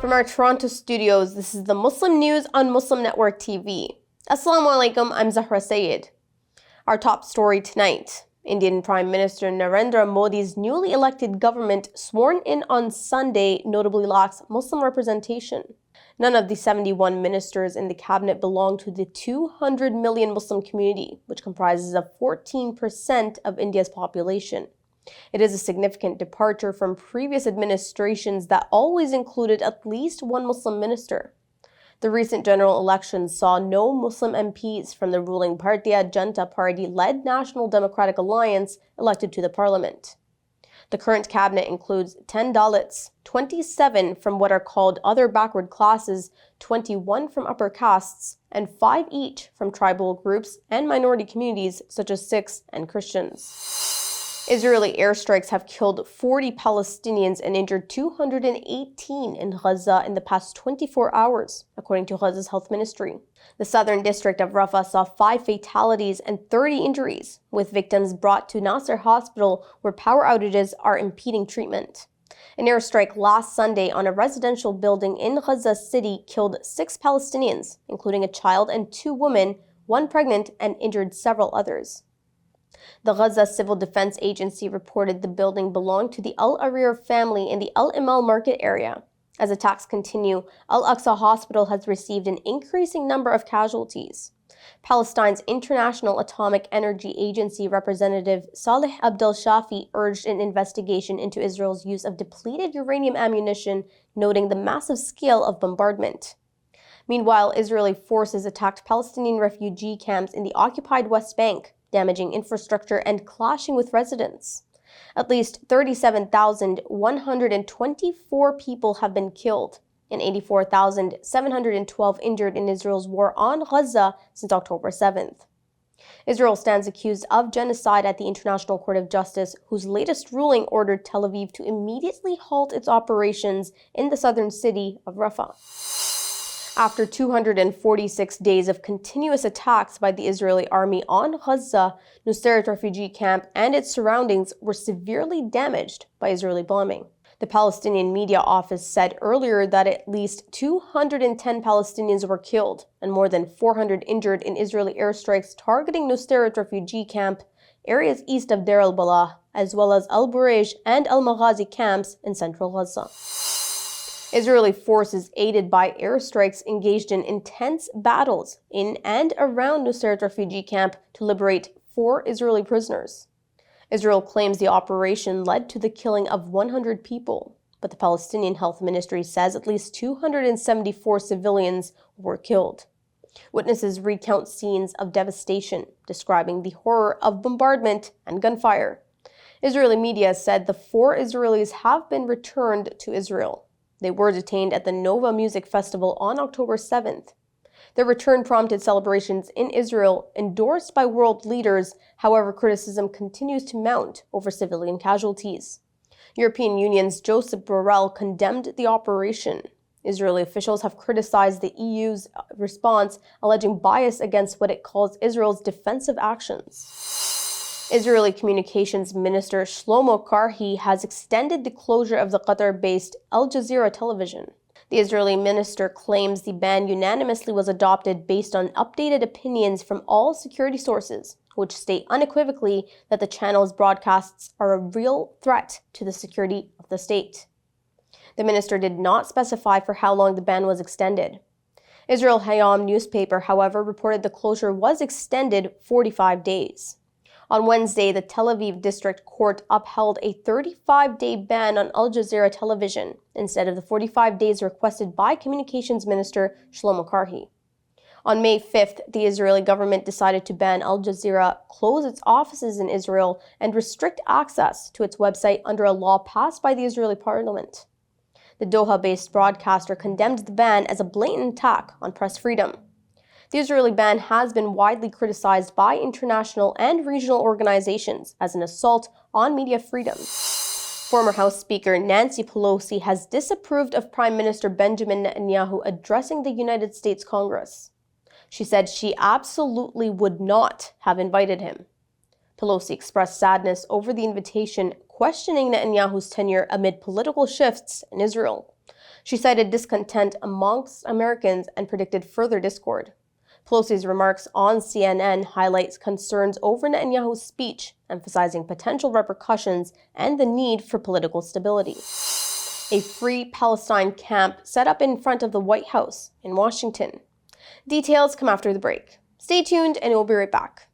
From our Toronto studios, this is the Muslim News on Muslim Network TV. Assalamu alaikum, I'm Zahra Syed. Our top story tonight. Indian Prime Minister Narendra Modi's newly elected government, sworn in on Sunday, notably lacks Muslim representation. None of the 71 ministers in the cabinet belong to the 200 million Muslim community, which comprises of 14% of India's population. It is a significant departure from previous administrations that always included at least one Muslim minister. The recent general elections saw no Muslim MPs from the ruling Bharatiya Janata Party-led National Democratic Alliance elected to the parliament. The current cabinet includes 10 Dalits, 27 from what are called other backward classes, 21 from upper castes, and 5 each from tribal groups and minority communities such as Sikhs and Christians. Israeli airstrikes have killed 40 Palestinians and injured 218 in Gaza in the past 24 hours, according to Gaza's health ministry. The southern district of Rafah saw 5 fatalities and 30 injuries, with victims brought to Nasser Hospital where power outages are impeding treatment. An airstrike last Sunday on a residential building in Gaza City killed 6 Palestinians, including a child and 2 women, 1 pregnant, and injured several others. The Gaza Civil Defense Agency reported the building belonged to the Al-Arir family in the Al-Imal market area. As attacks continue, Al-Aqsa Hospital has received an increasing number of casualties. Palestine's International Atomic Energy Agency representative Saleh Abdel Shafi urged an investigation into Israel's use of depleted uranium ammunition, noting the massive scale of bombardment. Meanwhile, Israeli forces attacked Palestinian refugee camps in the occupied West Bank, damaging infrastructure and clashing with residents. At least 37,124 people have been killed and 84,712 injured in Israel's war on Gaza since October 7th. Israel stands accused of genocide at the International Court of Justice, whose latest ruling ordered Tel Aviv to immediately halt its operations in the southern city of Rafah. After 246 days of continuous attacks by the Israeli army on Gaza, Nuseirat refugee camp and its surroundings were severely damaged by Israeli bombing. The Palestinian media office said earlier that at least 210 Palestinians were killed and more than 400 injured in Israeli airstrikes targeting Nuseirat refugee camp, areas east of Deir al-Balah, as well as Al-Burej and Al-Maghazi camps in central Gaza. Israeli forces aided by airstrikes engaged in intense battles in and around Nuseirat refugee camp to liberate 4 Israeli prisoners. Israel claims the operation led to the killing of 100 people, but the Palestinian Health Ministry says at least 274 civilians were killed. Witnesses recount scenes of devastation, describing the horror of bombardment and gunfire. Israeli media said the 4 Israelis have been returned to Israel. They were detained at the Nova Music Festival on October 7th. Their return prompted celebrations in Israel endorsed by world leaders. However, criticism continues to mount over civilian casualties. European Union's Josep Borrell condemned the operation. Israeli officials have criticized the EU's response, alleging bias against what it calls Israel's defensive actions. Israeli Communications Minister Shlomo Karhi has extended the closure of the Qatar-based Al Jazeera television. The Israeli minister claims the ban unanimously was adopted based on updated opinions from all security sources, which state unequivocally that the channel's broadcasts are a real threat to the security of the state. The minister did not specify for how long the ban was extended. Israel Hayom newspaper, however, reported the closure was extended 45 days. On Wednesday, the Tel Aviv District Court upheld a 35-day ban on Al Jazeera television instead of the 45 days requested by Communications Minister Shlomo Karhi. On May 5th, the Israeli government decided to ban Al Jazeera, close its offices in Israel, and restrict access to its website under a law passed by the Israeli parliament. The Doha-based broadcaster condemned the ban as a blatant attack on press freedom. The Israeli ban has been widely criticized by international and regional organizations as an assault on media freedom. Former House Speaker Nancy Pelosi has disapproved of Prime Minister Benjamin Netanyahu addressing the United States Congress. She said she absolutely would not have invited him. Pelosi expressed sadness over the invitation, questioning Netanyahu's tenure amid political shifts in Israel. She cited discontent amongst Americans and predicted further discord. Pelosi's remarks on CNN highlights concerns over Netanyahu's speech, emphasizing potential repercussions and the need for political stability. A Free Palestine camp set up in front of the White House in Washington. Details come after the break. Stay tuned and we'll be right back.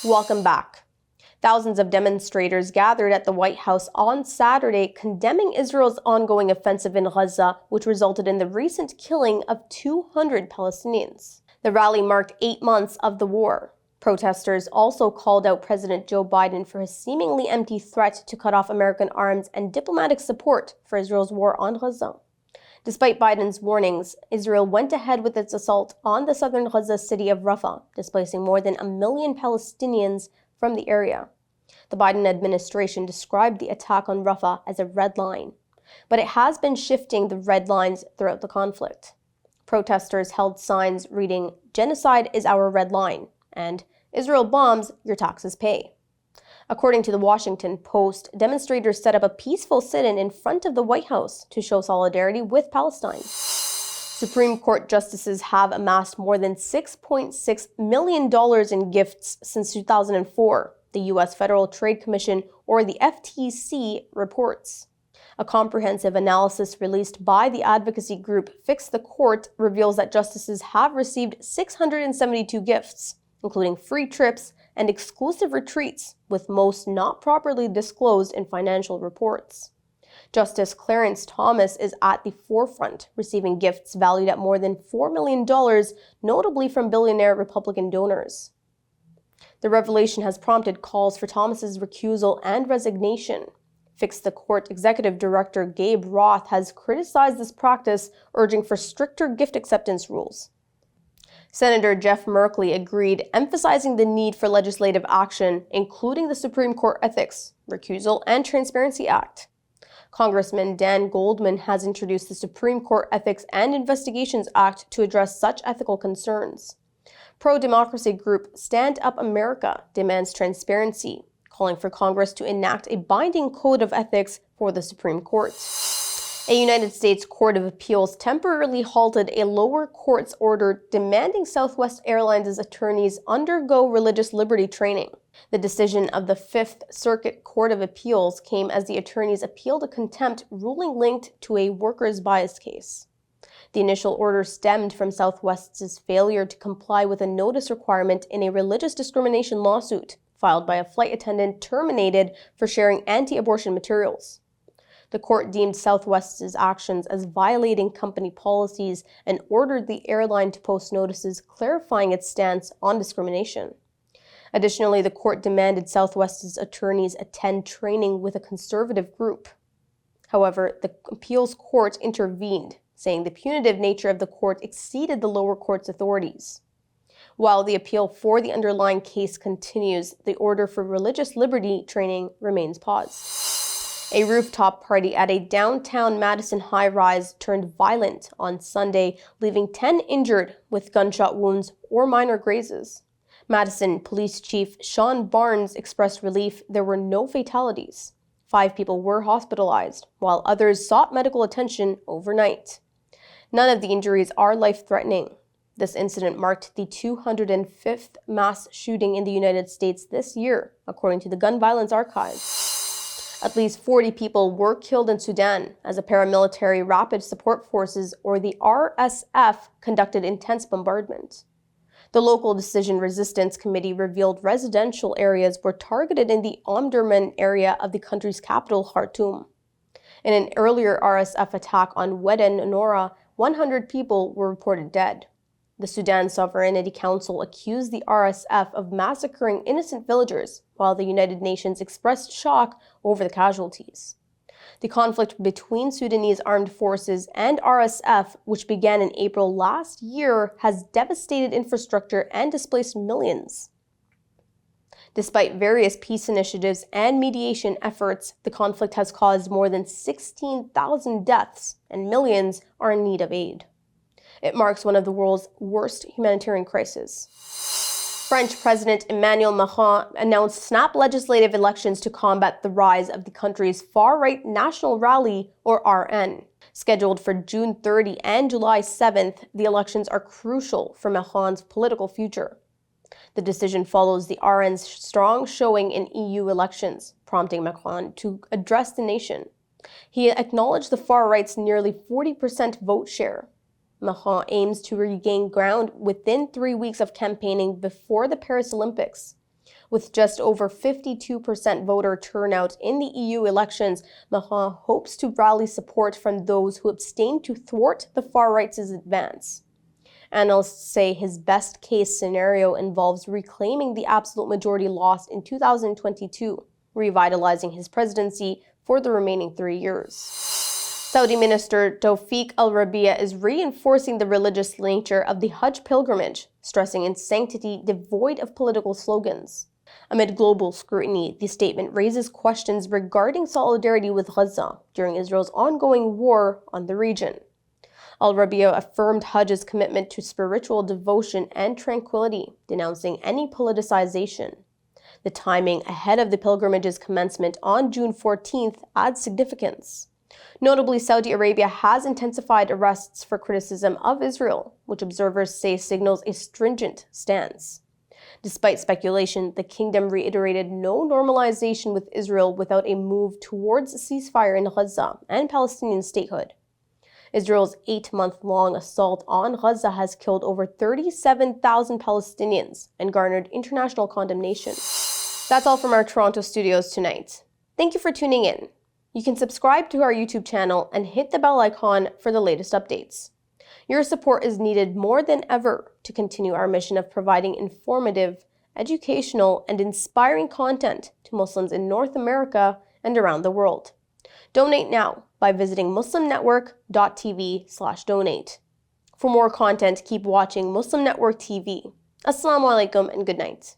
Welcome back. Thousands of demonstrators gathered at the White House on Saturday condemning Israel's ongoing offensive in Gaza, which resulted in the recent killing of 200 Palestinians. The rally marked 8 months of the war. Protesters also called out President Joe Biden for his seemingly empty threat to cut off American arms and diplomatic support for Israel's war on Gaza. Despite Biden's warnings, Israel went ahead with its assault on the southern Gaza city of Rafah, displacing more than 1 million Palestinians from the area. The Biden administration described the attack on Rafah as a red line, but it has been shifting the red lines throughout the conflict. Protesters held signs reading, "Genocide is our red line," and "Israel bombs, your taxes pay." According to the Washington Post, demonstrators set up a peaceful sit-in in front of the White House to show solidarity with Palestine. Supreme Court justices have amassed more than $6.6 million in gifts since 2004, the U.S. Federal Trade Commission, or the FTC, reports. A comprehensive analysis released by the advocacy group Fix the Court reveals that justices have received 672 gifts, including free trips and exclusive retreats, with most not properly disclosed in financial reports. Justice Clarence Thomas is at the forefront, receiving gifts valued at more than $4 million, notably from billionaire Republican donors. The revelation has prompted calls for Thomas's recusal and resignation. Fix the Court Executive Director Gabe Roth has criticized this practice, urging for stricter gift acceptance rules. Senator Jeff Merkley agreed, emphasizing the need for legislative action, including the Supreme Court Ethics, Recusal, and Transparency Act. Congressman Dan Goldman has introduced the Supreme Court Ethics and Investigations Act to address such ethical concerns. Pro-democracy group Stand Up America demands transparency, calling for Congress to enact a binding code of ethics for the Supreme Court. A United States Court of Appeals temporarily halted a lower court's order demanding Southwest Airlines' attorneys undergo religious liberty training. The decision of the Fifth Circuit Court of Appeals came as the attorneys appealed a contempt ruling linked to a workers' bias case. The initial order stemmed from Southwest's failure to comply with a notice requirement in a religious discrimination lawsuit filed by a flight attendant terminated for sharing anti-abortion materials. The court deemed Southwest's actions as violating company policies and ordered the airline to post notices clarifying its stance on discrimination. Additionally, the court demanded Southwest's attorneys attend training with a conservative group. However, the appeals court intervened, saying the punitive nature of the court exceeded the lower court's authorities. While the appeal for the underlying case continues, the order for religious liberty training remains paused. A rooftop party at a downtown Madison high-rise turned violent on Sunday, leaving 10 injured with gunshot wounds or minor grazes. Madison Police Chief Sean Barnes expressed relief there were no fatalities. 5 people were hospitalized, while others sought medical attention overnight. None of the injuries are life-threatening. This incident marked the 205th mass shooting in the United States this year, according to the Gun Violence Archive. At least 40 people were killed in Sudan as the paramilitary Rapid Support Forces, or the RSF, conducted intense bombardment. The local decision resistance committee revealed residential areas were targeted in the Omdurman area of the country's capital, Khartoum. In an earlier RSF attack on Weden Nora, 100 people were reported dead. The Sudan Sovereignty Council accused the RSF of massacring innocent villagers, while the United Nations expressed shock over the casualties. The conflict between Sudanese armed forces and RSF, which began in April last year, has devastated infrastructure and displaced millions. Despite various peace initiatives and mediation efforts, the conflict has caused more than 16,000 deaths, and millions are in need of aid. It marks one of the world's worst humanitarian crises. French President Emmanuel Macron announced snap legislative elections to combat the rise of the country's far-right National Rally, or RN. Scheduled for June 30 and July 7th, the elections are crucial for Macron's political future. The decision follows the RN's strong showing in EU elections, prompting Macron to address the nation. He acknowledged the far-right's nearly 40% vote share. Macron aims to regain ground within 3 weeks of campaigning before the Paris Olympics. With just over 52% voter turnout in the EU elections, Macron hopes to rally support from those who abstain to thwart the far-right's advance. Analysts say his best-case scenario involves reclaiming the absolute majority lost in 2022, revitalizing his presidency for the remaining 3 years. Saudi Minister Tawfiq al-Rabi'a is reinforcing the religious nature of the Hajj pilgrimage, stressing its sanctity devoid of political slogans. Amid global scrutiny, the statement raises questions regarding solidarity with Gaza during Israel's ongoing war on the region. Al-Rabi'a affirmed Hajj's commitment to spiritual devotion and tranquility, denouncing any politicization. The timing ahead of the pilgrimage's commencement on June 14th adds significance. Notably, Saudi Arabia has intensified arrests for criticism of Israel, which observers say signals a stringent stance. Despite speculation, the kingdom reiterated no normalization with Israel without a move towards a ceasefire in Gaza and Palestinian statehood. Israel's 8-month-long assault on Gaza has killed over 37,000 Palestinians and garnered international condemnation. That's all from our Toronto studios tonight. Thank you for tuning in. You can subscribe to our YouTube channel and hit the bell icon for the latest updates. Your support is needed more than ever to continue our mission of providing informative, educational, and inspiring content to Muslims in North America and around the world. Donate now by visiting muslimnetwork.tv/donate. For more content, keep watching Muslim Network TV. Assalamu alaikum and good night.